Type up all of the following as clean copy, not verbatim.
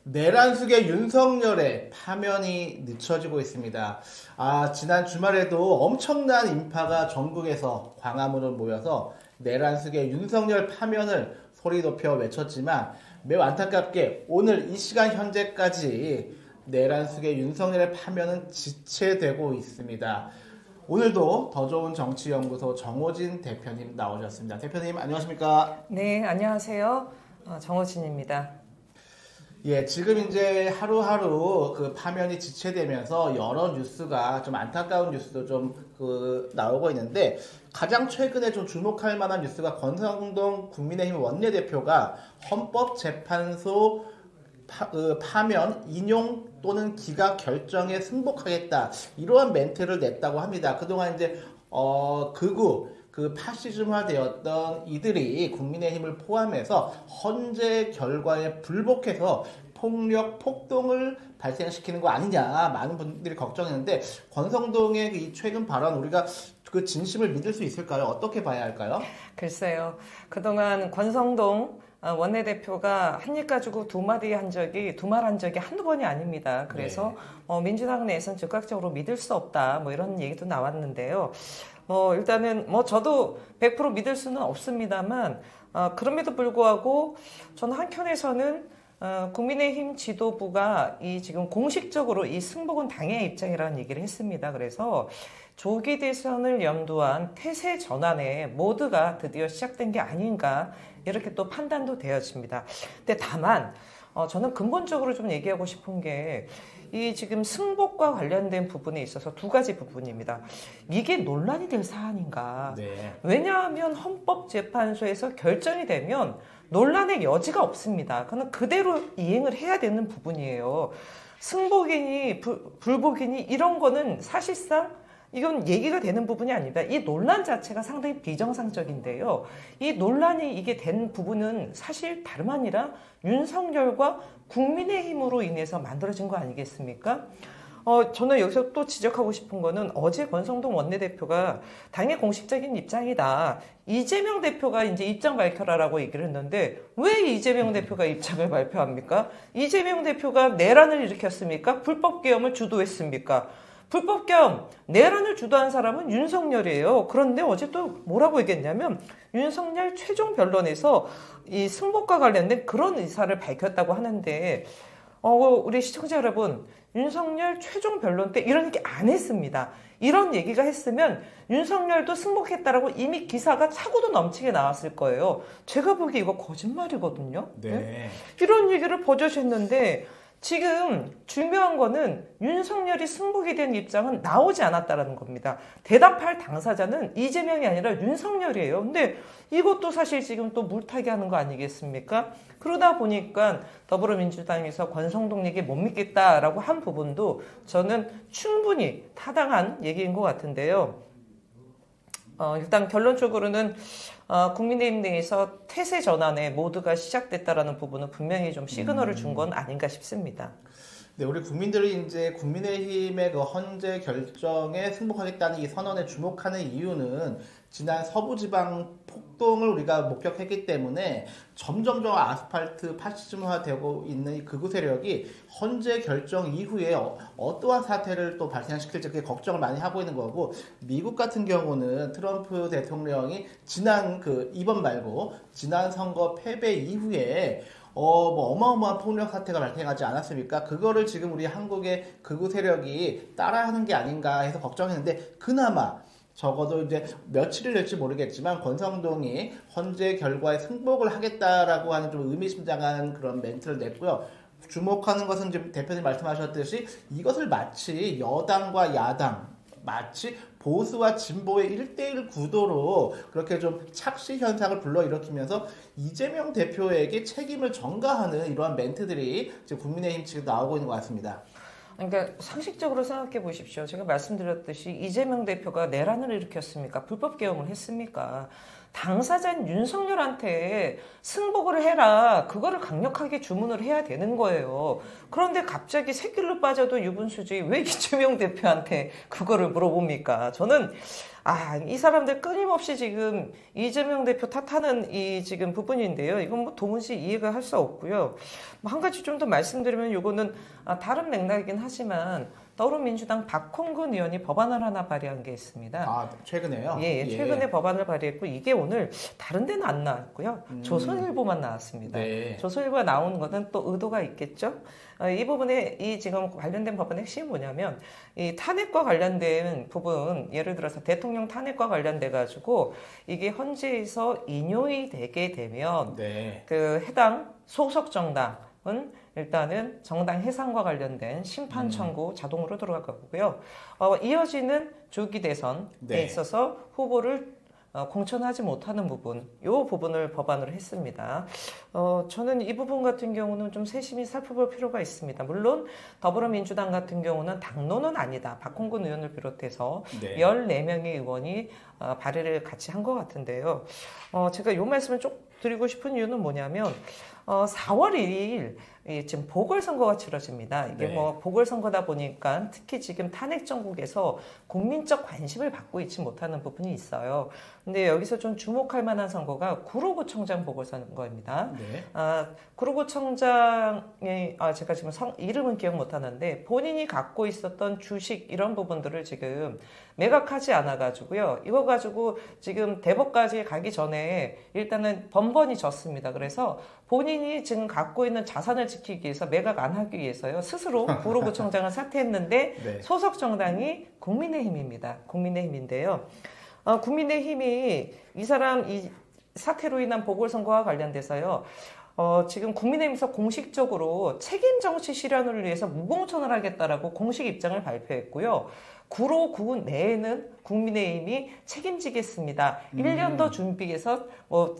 내란숙의 윤석열의 파면이 늦춰지고 있습니다. 지난 주말에도 엄청난 인파가 전국에서 광화문을 모여서 내란숙의 윤석열 파면을 소리 높여 외쳤지만 매우 안타깝게 오늘 이 시간 현재까지 내란숙의 윤석열의 파면은 지체되고 있습니다. 오늘도 더 좋은 정치연구소 정호진 대표님 나오셨습니다. 대표님 안녕하십니까? 네, 안녕하세요. 정호진입니다. 예, 지금 이제 하루하루 그 파면이 지체되면서 여러 뉴스가 좀 안타까운 뉴스도 좀 나오고 있는데 가장 최근에 좀 주목할 만한 뉴스가 권성동 국민의힘 원내대표가 헌법재판소 파면 인용 또는 기각 결정에 승복하겠다 이러한 멘트를 냈다고 합니다. 그동안 이제 극우 파시즘화되었던 이들이 국민의힘을 포함해서 헌재 결과에 불복해서 폭력, 폭동을 발생시키는 거 아니냐 많은 분들이 걱정했는데 권성동의 이 최근 발언 우리가 그 진심을 믿을 수 있을까요? 어떻게 봐야 할까요? 글쎄요. 그동안 권성동 원내대표가 한 입 가지고 두 말 한 적이 한두 번이 아닙니다. 그래서 네. 민주당 내에서는 즉각적으로 믿을 수 없다 이런 얘기도 나왔는데요. 일단은 저도 100% 믿을 수는 없습니다만 그럼에도 불구하고 저는 한켠에서는 국민의힘 지도부가 지금 공식적으로 이 승복은 당의 입장이라는 얘기를 했습니다. 그래서 조기 대선을 염두한 태세 전환에 모두가 드디어 시작된 게 아닌가 이렇게 또 판단도 되어집니다. 근데 다만 저는 근본적으로 좀 얘기하고 싶은 게 이 지금 승복과 관련된 부분에 있어서 두 가지 부분입니다. 이게 논란이 될 사안인가? 네. 왜냐하면 헌법재판소에서 결정이 되면 논란의 여지가 없습니다. 그건 그대로 이행을 해야 되는 부분이에요. 승복이니 불복이니 이런 거는 사실상 이건 얘기가 되는 부분이 아닙니다. 이 논란 자체가 상당히 비정상적인데요. 이 논란이 이게 된 부분은 사실 다름 아니라 윤석열과 국민의힘으로 인해서 만들어진 거 아니겠습니까? 저는 여기서 또 지적하고 싶은 거는 어제 권성동 원내대표가 당의 공식적인 입장이다. 이재명 대표가 이제 입장 발표라라고 얘기를 했는데 왜 이재명 대표가 입장을 발표합니까? 이재명 대표가 내란을 일으켰습니까? 불법계엄을 주도했습니까? 불법계엄, 내란을 주도한 사람은 윤석열이에요. 그런데 어제 또 뭐라고 얘기했냐면 윤석열 최종 변론에서 이 승복과 관련된 그런 의사를 밝혔다고 하는데 우리 시청자 여러분, 윤석열 최종 변론 때 이런 얘기 안 했습니다. 이런 얘기가 했으면 윤석열도 승복했다라고 이미 기사가 차고도 넘치게 나왔을 거예요. 제가 보기에 이거 거짓말이거든요. 네. 이런 얘기를 버젓이 했는데 지금 중요한 거는 윤석열이 승복이 된 입장은 나오지 않았다라는 겁니다. 대답할 당사자는 이재명이 아니라 윤석열이에요. 근데 이것도 사실 지금 또 물타기 하는 거 아니겠습니까? 그러다 보니까 더불어민주당에서 권성동 얘기 못 믿겠다라고 한 부분도 저는 충분히 타당한 얘기인 것 같은데요. 일단 결론적으로는 국민의힘 내에서 태세 전환에 모두가 시작됐다라는 부분은 분명히 좀 시그널을 준 건 아닌가 싶습니다. 네, 우리 국민들이 이제 국민의힘의 그 헌재 결정에 승복하겠다는 이 선언에 주목하는 이유는 지난 서부지방 폭동을 우리가 목격했기 때문에 점점점 아스팔트 파시즘화되고 있는 이 극우 세력이 헌재 결정 이후에 어떠한 사태를 또 발생시킬지 그게 걱정을 많이 하고 있는 거고 미국 같은 경우는 트럼프 대통령이 지난 이번 말고 지난 선거 패배 이후에 어마어마한 폭력 사태가 발생하지 않았습니까? 그거를 지금 우리 한국의 극우 세력이 따라하는 게 아닌가 해서 걱정했는데 그나마 적어도 이제 며칠을 될지 모르겠지만 권성동이 헌재 결과에 승복을 하겠다라고 하는 좀 의미심장한 그런 멘트를 냈고요. 주목하는 것은 지금 대표님 말씀하셨듯이 이것을 마치 여당과 야당 마치 보수와 진보의 1대1 구도로 그렇게 좀 착시 현상을 불러일으키면서 이재명 대표에게 책임을 전가하는 이러한 멘트들이 지금 국민의힘 측에 나오고 있는 것 같습니다. 그러니까 상식적으로 생각해 보십시오. 제가 말씀드렸듯이 이재명 대표가 내란을 일으켰습니까? 불법계엄을 했습니까? 당사자인 윤석열한테 승복을 해라. 그거를 강력하게 주문을 해야 되는 거예요. 그런데 갑자기 새길로 빠져도 유분수지 왜 이재명 대표한테 그거를 물어봅니까? 저는 이 사람들 끊임없이 지금 이재명 대표 탓하는 이 지금 부분인데요. 이건 뭐 도무지 이해가 할 수 없고요. 뭐 한 가지 좀 더 말씀드리면 요거는 다른 맥락이긴 하지만 더불어민주당 박홍근 의원이 법안을 하나 발의한 게 있습니다. 아, 최근에요? 예, 최근에 법안을 발의했고 이게 오늘 다른 데는 안 나왔고요. 조선일보만 나왔습니다. 네. 조선일보가 나온 거는 또 의도가 있겠죠. 이 부분에 이 지금 관련된 법안의 핵심이 뭐냐면 이 탄핵과 관련된 부분, 예를 들어서 대통령 탄핵과 관련돼 가지고 이게 헌재에서 인용이 되게 되면 네. 그 해당 소속 정당은 일단은 정당 해산과 관련된 심판 청구 자동으로 들어가고요. 이어지는 조기 대선에 네. 있어서 후보를 공천하지 못하는 부분, 이 부분을 법안으로 했습니다. 저는 이 부분 같은 경우는 좀 세심히 살펴볼 필요가 있습니다. 물론 더불어민주당 같은 경우는 당론은 아니다. 박홍근 의원을 비롯해서 네. 14명의 의원이 발의를 같이 한 것 같은데요. 제가 이 말씀을 쭉 드리고 싶은 이유는 뭐냐면 4월 1일 지금 보궐선거가 치러집니다. 이게 네. 뭐 보궐선거다 보니까 특히 지금 탄핵 정국에서 국민적 관심을 받고 있지 못하는 부분이 있어요. 근데 여기서 좀 주목할 만한 선거가 구로구청장 보궐선거입니다. 네. 구로구청장의 제가 지금 이름은 기억 못하는데 본인이 갖고 있었던 주식 이런 부분들을 지금 매각하지 않아가지고요. 이거 가지고 지금 대법까지 가기 전에 일단은 번번이 졌습니다. 그래서 본인이 지금 갖고 있는 자산을 지키기 위해서 매각 안 하기 위해서요. 스스로 구로구청장을 사퇴했는데 네. 소속 정당이 국민의힘입니다. 국민의힘인데요. 국민의힘이 이 사람 이 사태로 인한 보궐선거와 관련돼서요. 지금 국민의힘에서 공식적으로 책임 정치 실현을 위해서 무공천을 하겠다라고 공식 입장을 발표했고요. 구로구 내에는 국민의힘이 책임지겠습니다. 1년 더 준비해서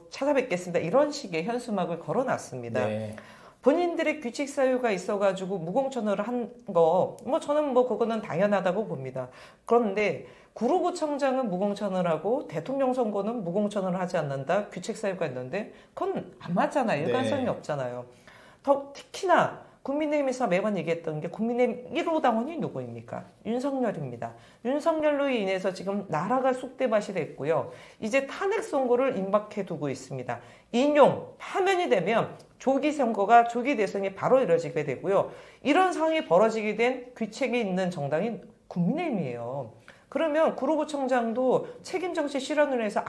찾아뵙겠습니다. 이런 식의 현수막을 걸어놨습니다. 네. 본인들의 규칙 사유가 있어가지고 무공천을 한 거, 저는 그거는 당연하다고 봅니다. 그런데 구로구청장은 무공천을 하고 대통령 선거는 무공천을 하지 않는다. 규칙 사유가 있는데 그건 안 맞잖아요. 일관성이 네. 없잖아요. 특히나 국민의힘에서 매번 얘기했던 게 국민의힘 1호 당원이 누구입니까? 윤석열입니다. 윤석열로 인해서 지금 나라가 쑥대밭이 됐고요. 이제 탄핵 선고를 임박해 두고 있습니다. 인용, 파면이 되면 조기 선거가 조기 대선이 바로 이뤄지게 되고요. 이런 상황이 벌어지게 된 귀책이 있는 정당이 국민의힘이에요. 그러면 구로구청장도 책임 정치 실현을 해서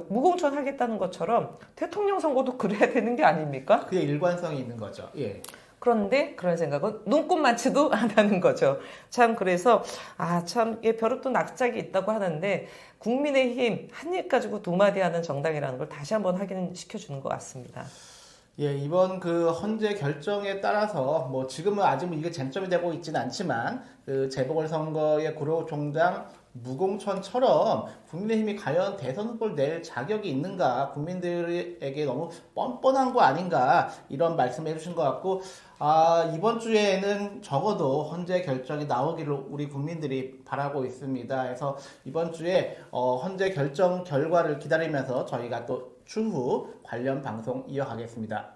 무공천 하겠다는 것처럼 대통령 선거도 그래야 되는 게 아닙니까? 그게 일관성이 있는 거죠. 예. 그런데 그런 생각은 눈꼽만치도 안 하는 거죠. 참 그래서 참 벼룩도 낙작이 있다고 하는데 국민의힘 한 일 가지고 두 마디 하는 정당이라는 걸 다시 한번 확인시켜 주는 것 같습니다. 예, 이번 그 헌재 결정에 따라서 지금은 아직 이게 쟁점이 되고 있지는 않지만 그 재보궐선거의 구로구청장 무공천처럼 국민의힘이 과연 대선 후보를 낼 자격이 있는가, 국민들에게 너무 뻔뻔한 거 아닌가, 이런 말씀을 해주신 것 같고, 이번 주에는 적어도 헌재 결정이 나오기를 우리 국민들이 바라고 있습니다. 그래서 이번 주에 헌재 결정 결과를 기다리면서 저희가 또 추후 관련 방송 이어가겠습니다.